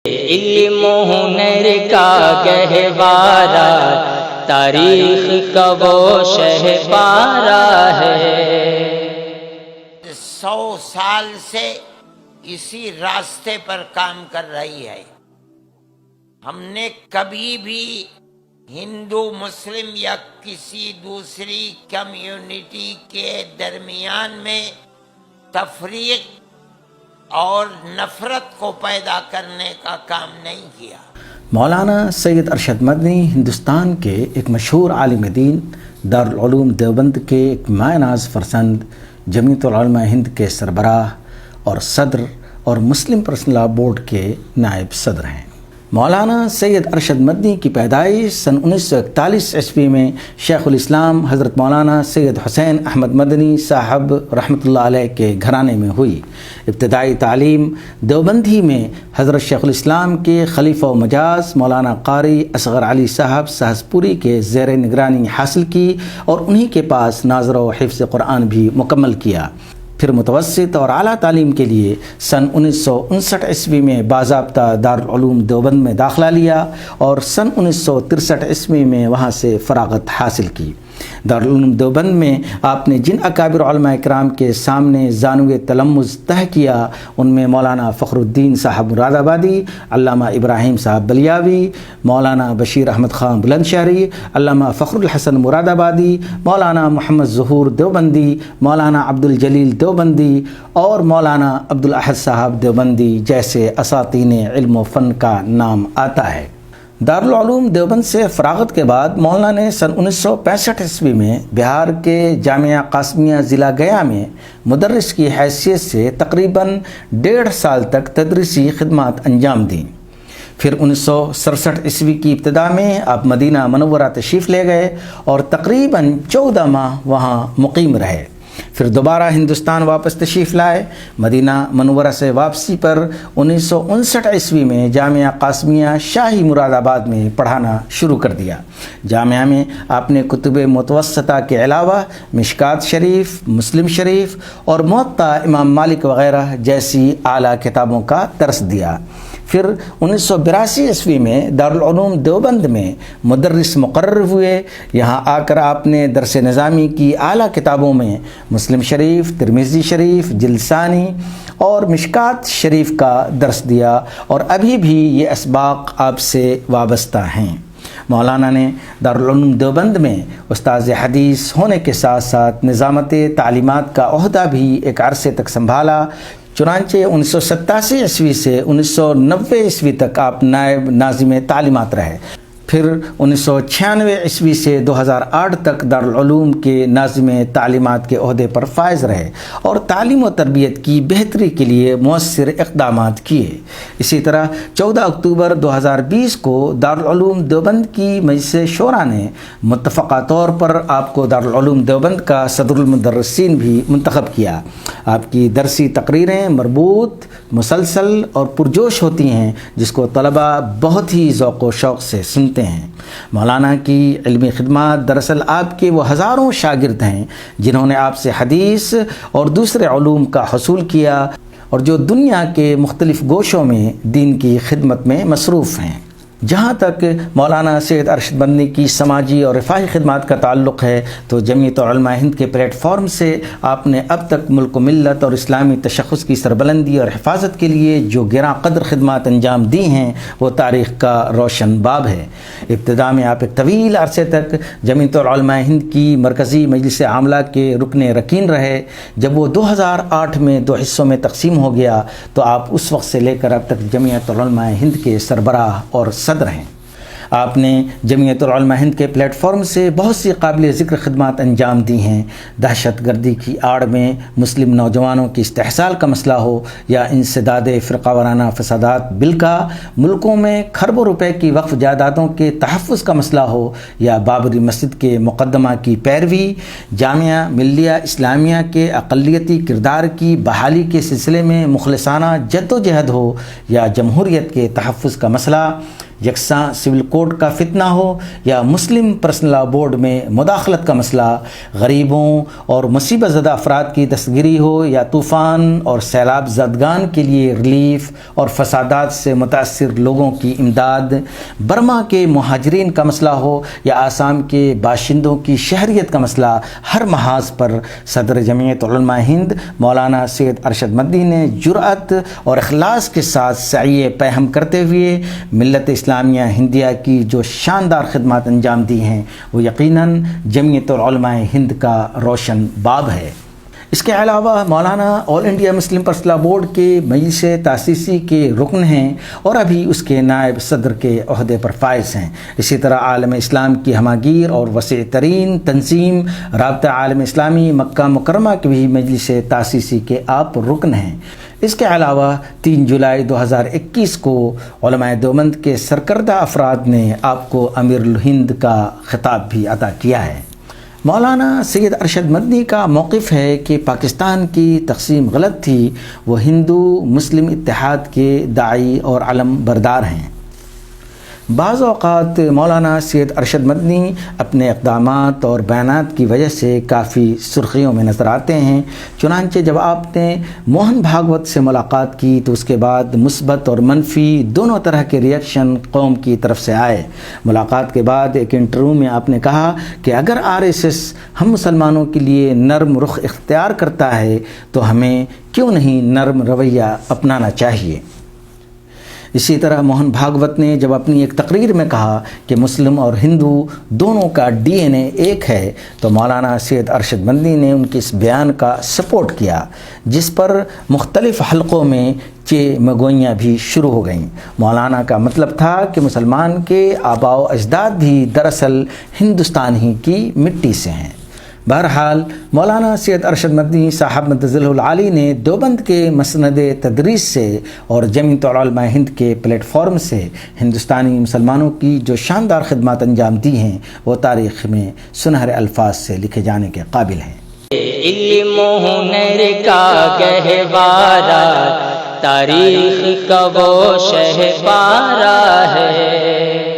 علم و ہنر کا گہوارہ، تاریخ کا وہ شہپارہ ہے۔ 100 سال سے اسی راستے پر کام کر رہی ہے۔ ہم نے کبھی بھی ہندو مسلم یا کسی دوسری کمیونٹی کے درمیان میں تفریق اور نفرت کو پیدا کرنے کا کام نہیں کیا۔ مولانا سید ارشد مدنی ہندوستان کے ایک مشہور عالم دین، دارالعلوم دیوبند کے ایک مایہ ناز فرزند، جمعیت العلماء ہند کے سربراہ اور صدر اور مسلم پرسنل لاء بورڈ کے نائب صدر ہیں۔ مولانا سید ارشد مدنی کی پیدائش سن 1941 عیسوی میں شیخ الاسلام حضرت مولانا سید حسین احمد مدنی صاحب رحمۃ اللہ علیہ کے گھرانے میں ہوئی۔ ابتدائی تعلیم دیوبندی میں حضرت شیخ الاسلام کے خلیفہ و مجاز مولانا قاری اصغر علی صاحب سہسپوری کے زیر نگرانی حاصل کی اور انہی کے پاس ناظرہ و حفظ قرآن بھی مکمل کیا۔ پھر متوسط اور اعلیٰ تعلیم کے لیے سن 1959 عیسوی میں باضابطہ دارالعلوم دیوبند میں داخلہ لیا اور سن 1963 عیسوی میں وہاں سے فراغت حاصل کی۔ دارالعلوم دیوبند میں آپ نے جن اکابر علماء اکرام کے سامنے زانوِ تلمذ طے کیا، ان میں مولانا فخر الدین صاحب مراد آبادی، علامہ ابراہیم صاحب بلیاوی، مولانا بشیر احمد خان بلند شہری، علامہ فخر الحسن مراد آبادی، مولانا محمد ظہور دیوبندی، مولانا عبد الجلیل دیوبندی اور مولانا عبد الاحد صاحب دیوبندی جیسے اساطین علم و فن کا نام آتا ہے۔ دارالعلوم دیوبند سے فراغت کے بعد مولانا نے سن 1965 عیسوی میں بہار کے جامعہ قاسمیہ ضلع گیا میں مدرس کی حیثیت سے تقریباً 1.5 سال تک تدریسی خدمات انجام دیں۔ پھر 1967 عیسوی کی ابتدا میں آپ مدینہ منورہ تشریف لے گئے اور تقریباً 14 ماہ وہاں مقیم رہے۔ پھر دوبارہ ہندوستان واپس تشریف لائے۔ مدینہ منورہ سے واپسی پر 1959 عیسوی میں جامعہ قاسمیہ شاہی مراد آباد میں پڑھانا شروع کر دیا۔ جامعہ میں آپ نے کتب متوسطہ کے علاوہ مشکات شریف، مسلم شریف اور موطا امام مالک وغیرہ جیسی اعلیٰ کتابوں کا درس دیا۔ پھر 1982 عیسوی میں دارالعلوم دیوبند میں مدرس مقرر ہوئے۔ یہاں آ کر آپ نے درس نظامی کی اعلیٰ کتابوں میں مسلم شریف، ترمذی شریف، جلسانی اور مشکات شریف کا درس دیا اور ابھی بھی یہ اسباق آپ سے وابستہ ہیں۔ مولانا نے دارالعلوم دیوبند میں استاذ حدیث ہونے کے ساتھ ساتھ نظامت تعلیمات کا عہدہ بھی ایک عرصے تک سنبھالا۔ چنانچہ 1987 عیسوی سے 1990 عیسوی تک آپ نائب ناظم تعلیمات رہے۔ پھر 1996 عیسوی سے 2008 تک دارالعلوم کے ناظم تعلیمات کے عہدے پر فائز رہے اور تعلیم و تربیت کی بہتری کے لیے مؤثر اقدامات کیے۔ اسی طرح 14 اکتوبر 2020 کو دارالعلوم دیوبند کی مجلس شورا نے متفقہ طور پر آپ کو دارالعلوم دیوبند کا صدر المدرسین بھی منتخب کیا۔ آپ کی درسی تقریریں مربوط، مسلسل اور پرجوش ہوتی ہیں، جس کو طلباء بہت ہی ذوق و شوق سے سنتے ہیں۔ مولانا کی علمی خدمات دراصل آپ کے وہ ہزاروں شاگرد ہیں جنہوں نے آپ سے حدیث اور دوسرے علوم کا حصول کیا اور جو دنیا کے مختلف گوشوں میں دین کی خدمت میں مصروف ہیں۔ جہاں تک مولانا سید ارشد مدنی کی سماجی اور رفاہی خدمات کا تعلق ہے تو جمعیت علماء ہند کے پلیٹ فارم سے آپ نے اب تک ملک و ملت اور اسلامی تشخص کی سربلندی اور حفاظت کے لیے جو گراں قدر خدمات انجام دی ہیں وہ تاریخ کا روشن باب ہے۔ ابتدا میں آپ ایک طویل عرصے تک جمعیت علماء ہند کی مرکزی مجلس عاملہ کے رکن رکین رہے۔ جب وہ 2008 میں 2 حصوں میں تقسیم ہو گیا تو آپ اس وقت سے لے کر اب تک جمعیت علماء ہند کے سربراہ اور صدر ہیں۔ آپ نے جمعیت العلماء ہند کے پلیٹ فارم سے بہت سی قابل ذکر خدمات انجام دی ہیں۔ دہشت گردی کی آڑ میں مسلم نوجوانوں کی استحصال کا مسئلہ ہو یا انسداد فرقہ وارانہ فسادات بل کا، ملکوں میں کھربوں روپے کی وقف جائیدادوں کے تحفظ کا مسئلہ ہو یا بابری مسجد کے مقدمہ کی پیروی، جامعہ ملیہ اسلامیہ کے اقلیتی کردار کی بحالی کے سلسلے میں مخلصانہ جد و جہد ہو یا جمہوریت کے تحفظ کا مسئلہ، یکساں سول کوڈ کا فتنہ ہو یا مسلم پرسنل لا بورڈ میں مداخلت کا مسئلہ، غریبوں اور مصیبت زدہ افراد کی دستگیری ہو یا طوفان اور سیلاب زدگان کے لیے ریلیف اور فسادات سے متاثر لوگوں کی امداد، برما کے مہاجرین کا مسئلہ ہو یا آسام کے باشندوں کی شہریت کا مسئلہ، ہر محاذ پر صدر جمعیت علماء ہند مولانا سید ارشد مدنی نے جرأت اور اخلاص کے ساتھ سعی پیہم کرتے ہوئے ملت اسلامیہ ہندیہ کی جو شاندار خدمات انجام دی ہیں وہ یقیناً جمعیت العلماء ہند کا روشن باب ہے۔ اس کے علاوہ مولانا آل انڈیا مسلم پرسنل لا بورڈ کے مجلس تاسیسی کے رکن ہیں اور ابھی اس کے نائب صدر کے عہدے پر فائز ہیں۔ اسی طرح عالم اسلام کی ہماگیر اور وسیع ترین تنظیم رابطہ عالم اسلامی مکہ مکرمہ کے بھی مجلس تاسیسی کے آپ رکن ہیں۔ اس کے علاوہ 3 جولائی 2021 کو علماء دیوبند کے سرکردہ افراد نے آپ کو امیر الہند کا خطاب بھی عطا کیا ہے۔ مولانا سید ارشد مدنی کا موقف ہے کہ پاکستان کی تقسیم غلط تھی، وہ ہندو مسلم اتحاد کے داعی اور علم بردار ہیں۔ بعض اوقات مولانا سید ارشد مدنی اپنے اقدامات اور بیانات کی وجہ سے کافی سرخیوں میں نظر آتے ہیں، چنانچہ جب آپ نے موہن بھاگوت سے ملاقات کی تو اس کے بعد مثبت اور منفی دونوں طرح کے ریئیکشن قوم کی طرف سے آئے۔ ملاقات کے بعد ایک انٹرویو میں آپ نے کہا کہ اگر RSS ہم مسلمانوں کے لیے نرم رخ اختیار کرتا ہے تو ہمیں کیوں نہیں نرم رویہ اپنانا چاہیے۔ اسی طرح موہن بھاگوت نے جب اپنی ایک تقریر میں کہا کہ مسلم اور ہندو دونوں کا DNA ایک ہے تو مولانا سید ارشد مدنی نے ان کے اس بیان کا سپورٹ کیا، جس پر مختلف حلقوں میں مگوئیاں بھی شروع ہو گئیں۔ مولانا کا مطلب تھا کہ مسلمان کے آباء و اجداد بھی دراصل ہندوستان ہی کی مٹی سے ہیں۔ بہرحال مولانا سید ارشد مدنی صاحب مدظلہ العالی نے دیوبند کے مسند تدریس سے اور جمعیت علماء ہند کے پلیٹ فارم سے ہندوستانی مسلمانوں کی جو شاندار خدمات انجام دی ہیں وہ تاریخ میں سنہرے الفاظ سے لکھے جانے کے قابل ہیں۔ علم و ہنر کا گہوارہ تاریخ کا وہ شہپارہ ہے۔